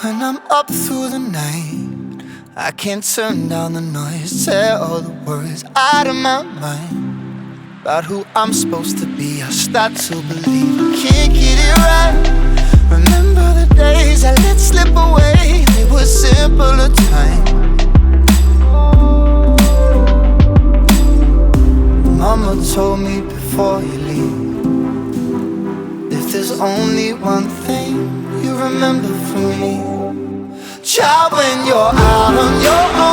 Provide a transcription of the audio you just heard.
When I'm up through the night, I can't turn down the noise. Tear all the worries out of my mind about who I'm supposed to be. I start to believe I can't get it right. Remember the days I let slip away. They were simpler times. Mama told me before you leave, if there's only one thing you remember from me, child, when you're out on your own,